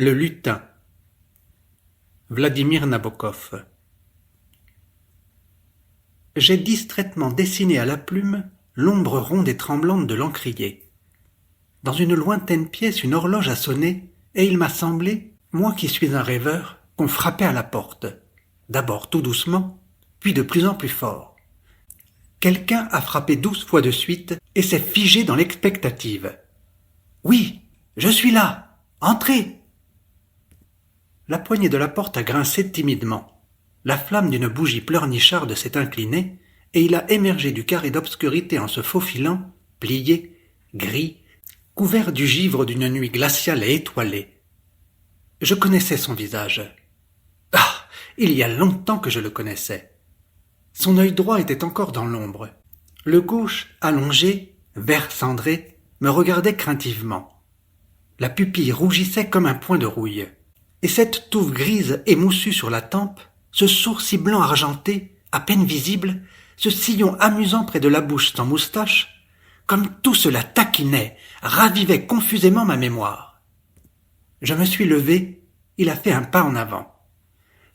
Le lutin. Vladimir Nabokov. J'ai distraitement dessiné à la plume l'ombre ronde et tremblante de l'encrier. Dans une lointaine pièce, une horloge a sonné, et il m'a semblé, moi qui suis un rêveur, qu'on frappait à la porte. D'abord tout doucement, puis de plus en plus fort. Quelqu'un a frappé 12 fois de suite et s'est figé dans l'expectative. « Oui, je suis là. Entrez !» La poignée de la porte a grincé timidement. La flamme d'une bougie pleurnicharde s'est inclinée, et il a émergé du carré d'obscurité en se faufilant, plié, gris, couvert du givre d'une nuit glaciale et étoilée. Je connaissais son visage. Ah, il y a longtemps que je le connaissais. Son œil droit était encore dans l'ombre. Le gauche, allongé, vert cendré, me regardait craintivement. La pupille rougissait comme un point de rouille. Et cette touffe grise émoussue sur la tempe, ce sourcil blanc argenté, à peine visible, ce sillon amusant près de la bouche sans moustache, comme tout cela taquinait, ravivait confusément ma mémoire. Je me suis levé, il a fait un pas en avant.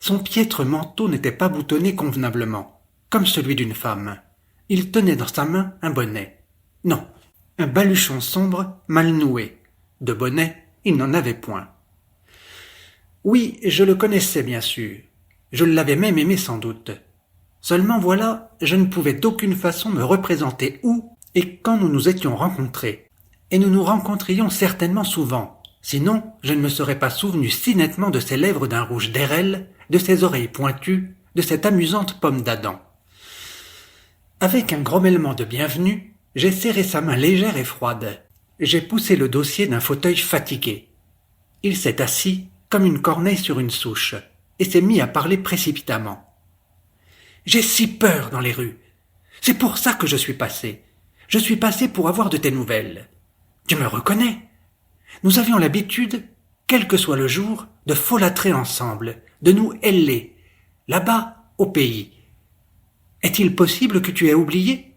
Son piètre manteau n'était pas boutonné convenablement, comme celui d'une femme. Il tenait dans sa main un bonnet. Non, un baluchon sombre, mal noué. De bonnet, il n'en avait point. Oui, je le connaissais bien sûr. Je l'avais même aimé sans doute. Seulement voilà, je ne pouvais d'aucune façon me représenter où et quand nous nous étions rencontrés. Et nous nous rencontrions certainement souvent. Sinon, je ne me serais pas souvenu si nettement de ses lèvres d'un rouge d'érel, de ses oreilles pointues, de cette amusante pomme d'Adam. Avec un grommellement de bienvenue, j'ai serré sa main légère et froide. J'ai poussé le dossier d'un fauteuil fatigué. Il s'est assis comme une corneille sur une souche, et s'est mis à parler précipitamment. « J'ai si peur dans les rues. C'est pour ça que je suis passé. Je suis passé pour avoir de tes nouvelles. Tu me reconnais? Nous avions l'habitude, quel que soit le jour, de folâtrer ensemble, de nous héler, là-bas, au pays. Est-il possible que tu aies oublié ?»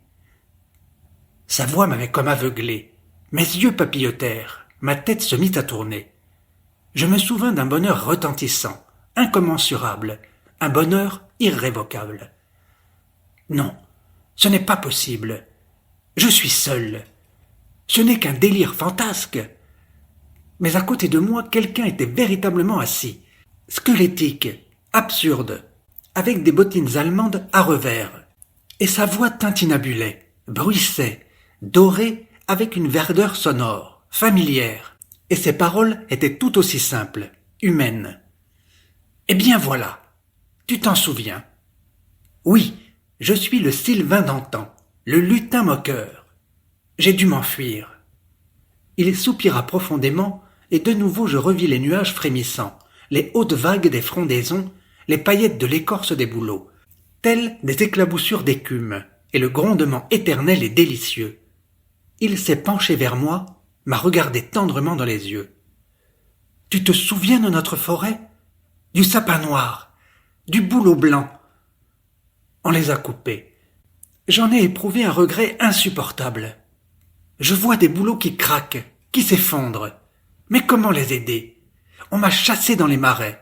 Sa voix m'avait comme aveuglé. Mes yeux papillotèrent, ma tête se mit à tourner. Je me souvins d'un bonheur retentissant, incommensurable, un bonheur irrévocable. Non, ce n'est pas possible. Je suis seul. Ce n'est qu'un délire fantasque. Mais à côté de moi, quelqu'un était véritablement assis, squelettique, absurde, avec des bottines allemandes à revers. Et sa voix tintinabulait, bruissait, dorée avec une verdeur sonore, familière. Et ses paroles étaient tout aussi simples, humaines. « Eh bien voilà, tu t'en souviens. Oui, je suis le Sylvain d'antan, le lutin moqueur. J'ai dû m'enfuir. » Il soupira profondément, et de nouveau je revis les nuages frémissants, les hautes vagues des frondaisons, les paillettes de l'écorce des bouleaux, telles des éclaboussures d'écume, et le grondement éternel et délicieux. Il s'est penché vers moi, m'a regardé tendrement dans les yeux. « Tu te souviens de notre forêt? Du sapin noir, du bouleau blanc. On les a coupés. J'en ai éprouvé un regret insupportable. Je vois des bouleaux qui craquent, qui s'effondrent. Mais comment les aider? On m'a chassé dans les marais.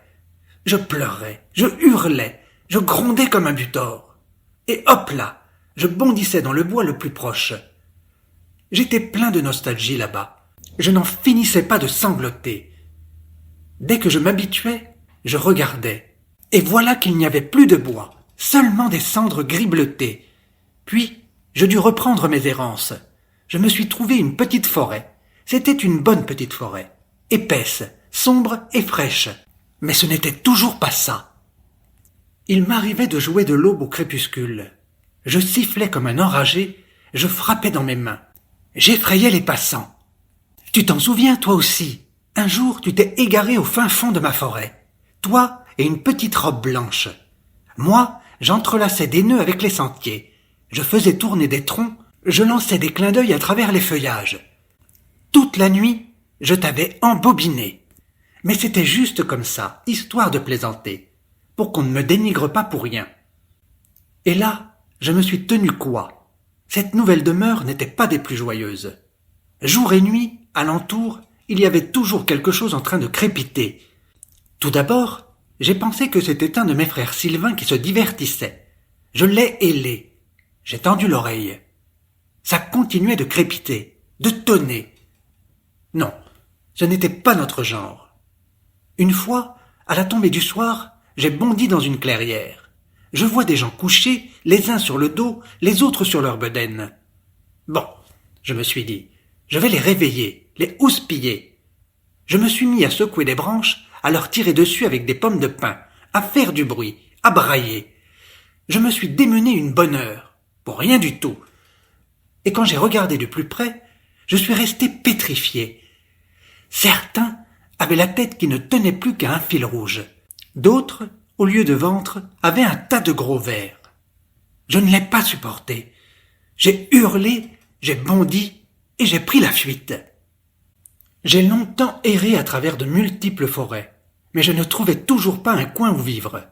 Je pleurais, je hurlais, je grondais comme un butor. Et hop là, je bondissais dans le bois le plus proche. J'étais plein de nostalgie là-bas. Je n'en finissais pas de sangloter. Dès que je m'habituais, je regardais. Et voilà qu'il n'y avait plus de bois, seulement des cendres gris bleutées. Puis, je dus reprendre mes errances. Je me suis trouvé une petite forêt. C'était une bonne petite forêt, épaisse, sombre et fraîche. Mais ce n'était toujours pas ça. Il m'arrivait de jouer de l'aube au crépuscule. Je sifflais comme un enragé, je frappais dans mes mains. J'effrayais les passants. Tu t'en souviens, toi aussi? Un jour, tu t'es égaré au fin fond de ma forêt. Toi et une petite robe blanche. Moi, j'entrelaçais des nœuds avec les sentiers. Je faisais tourner des troncs, je lançais des clins d'œil à travers les feuillages. Toute la nuit, je t'avais embobiné. Mais c'était juste comme ça, histoire de plaisanter, pour qu'on ne me dénigre pas pour rien. Et là, je me suis tenu quoi? Cette nouvelle demeure n'était pas des plus joyeuses. Jour et nuit, alentour, il y avait toujours quelque chose en train de crépiter. Tout d'abord, j'ai pensé que c'était un de mes frères Sylvain qui se divertissait. Je l'ai hélé. J'ai tendu l'oreille. Ça continuait de crépiter, de tonner. Non, ce n'était pas notre genre. Une fois, à la tombée du soir, j'ai bondi dans une clairière. Je vois des gens couchés, les uns sur le dos, les autres sur leur bedaine. Bon, je me suis dit, je vais les réveiller, les houspiller. Je me suis mis à secouer des branches, à leur tirer dessus avec des pommes de pin, à faire du bruit, à brailler. Je me suis démené une bonne heure, pour rien du tout. Et quand j'ai regardé de plus près, je suis resté pétrifié. Certains avaient la tête qui ne tenait plus qu'à un fil rouge. D'autres, au lieu de ventre, avaient un tas de gros vers. Je ne l'ai pas supporté. J'ai hurlé, j'ai bondi et j'ai pris la fuite. J'ai longtemps erré à travers de multiples forêts, mais je ne trouvais toujours pas un coin où vivre.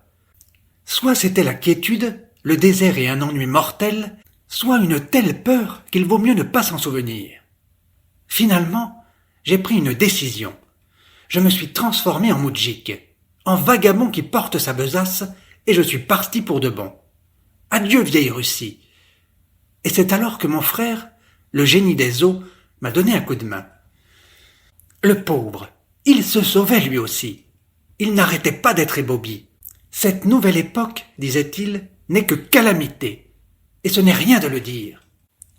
Soit c'était la quiétude, le désert et un ennui mortel, soit une telle peur qu'il vaut mieux ne pas s'en souvenir. Finalement, j'ai pris une décision. Je me suis transformé en moudjik, en vagabond qui porte sa besace, et je suis parti pour de bon. Adieu vieille Russie. Et c'est alors que mon frère, le génie des eaux, m'a donné un coup de main. Le pauvre, il se sauvait lui aussi. Il n'arrêtait pas d'être ébobie. Cette nouvelle époque, disait-il, n'est que calamité. Et ce n'est rien de le dire.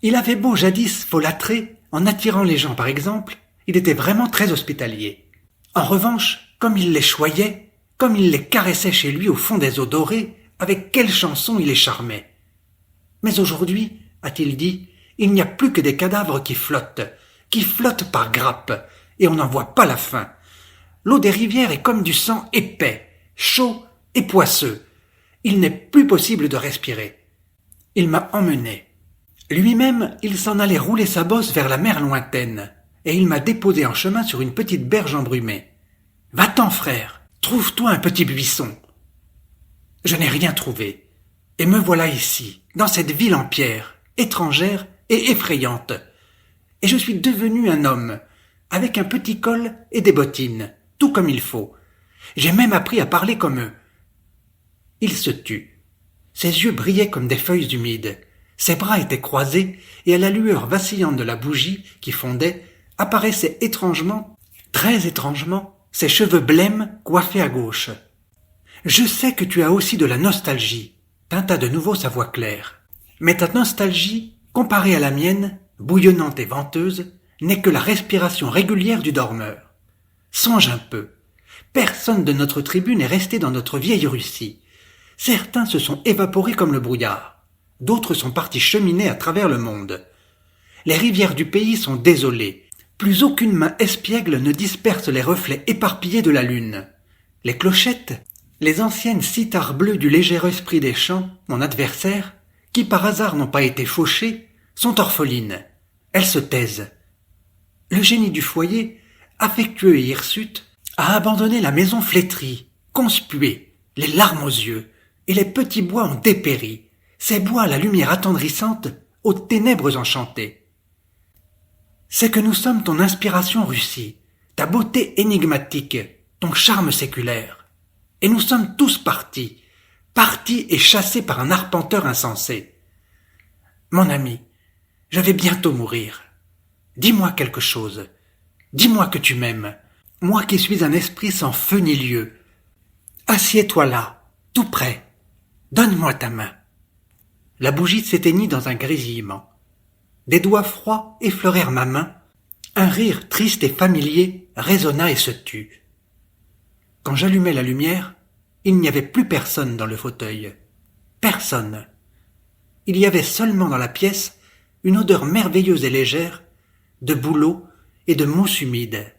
Il avait beau jadis folâtrer, en attirant les gens par exemple, il était vraiment très hospitalier. En revanche, comme il les choyait, comme il les caressait chez lui au fond des eaux dorées, avec quelle chanson il les charmait. Mais aujourd'hui, a-t-il dit, il n'y a plus que des cadavres qui flottent par grappes, et on n'en voit pas la fin. L'eau des rivières est comme du sang épais, chaud et poisseux. Il n'est plus possible de respirer. Il m'a emmené. Lui-même, il s'en allait rouler sa bosse vers la mer lointaine, et il m'a déposé en chemin sur une petite berge embrumée. « Va-t'en, frère, trouve-toi un petit buisson. » Je n'ai rien trouvé, et me voilà ici, dans cette ville en pierre, étrangère et effrayante. Et je suis devenu un homme, avec un petit col et des bottines, tout comme il faut. J'ai même appris à parler comme eux. Il se tut. Ses yeux brillaient comme des feuilles humides. Ses bras étaient croisés, et à la lueur vacillante de la bougie qui fondait, apparaissaient étrangement, très étrangement, ses cheveux blêmes coiffés à gauche. « Je sais que tu as aussi de la nostalgie, » tinta de nouveau sa voix claire. « Mais ta nostalgie, comparée à la mienne, bouillonnante et venteuse, n'est que la respiration régulière du dormeur. Songe un peu. Personne de notre tribu n'est resté dans notre vieille Russie. Certains se sont évaporés comme le brouillard. D'autres sont partis cheminer à travers le monde. Les rivières du pays sont désolées. Plus aucune main espiègle ne disperse les reflets éparpillés de la lune. Les clochettes, les anciennes cithares bleues du léger esprit des champs, mon adversaire, qui par hasard n'ont pas été fauchées, sont orphelines. Elles se taisent. Le génie du foyer, affectueux et hirsute, a abandonné la maison flétrie, conspuée, les larmes aux yeux, et les petits bois ont dépéri, ces bois à la lumière attendrissante, aux ténèbres enchantées. C'est que nous sommes ton inspiration Russie, ta beauté énigmatique, ton charme séculaire. Et nous sommes tous partis et chassés par un arpenteur insensé. Mon ami, je vais bientôt mourir. Dis-moi quelque chose. Dis-moi que tu m'aimes, moi qui suis un esprit sans feu ni lieu. Assieds-toi là, tout près. Donne-moi ta main. La bougie s'éteignit dans un grésillement. Des doigts froids effleurèrent ma main. Un rire triste et familier résonna et se tut. Quand j'allumai la lumière, il n'y avait plus personne dans le fauteuil. Personne. Il y avait seulement dans la pièce une odeur merveilleuse et légère de bouleau et de mousse humide.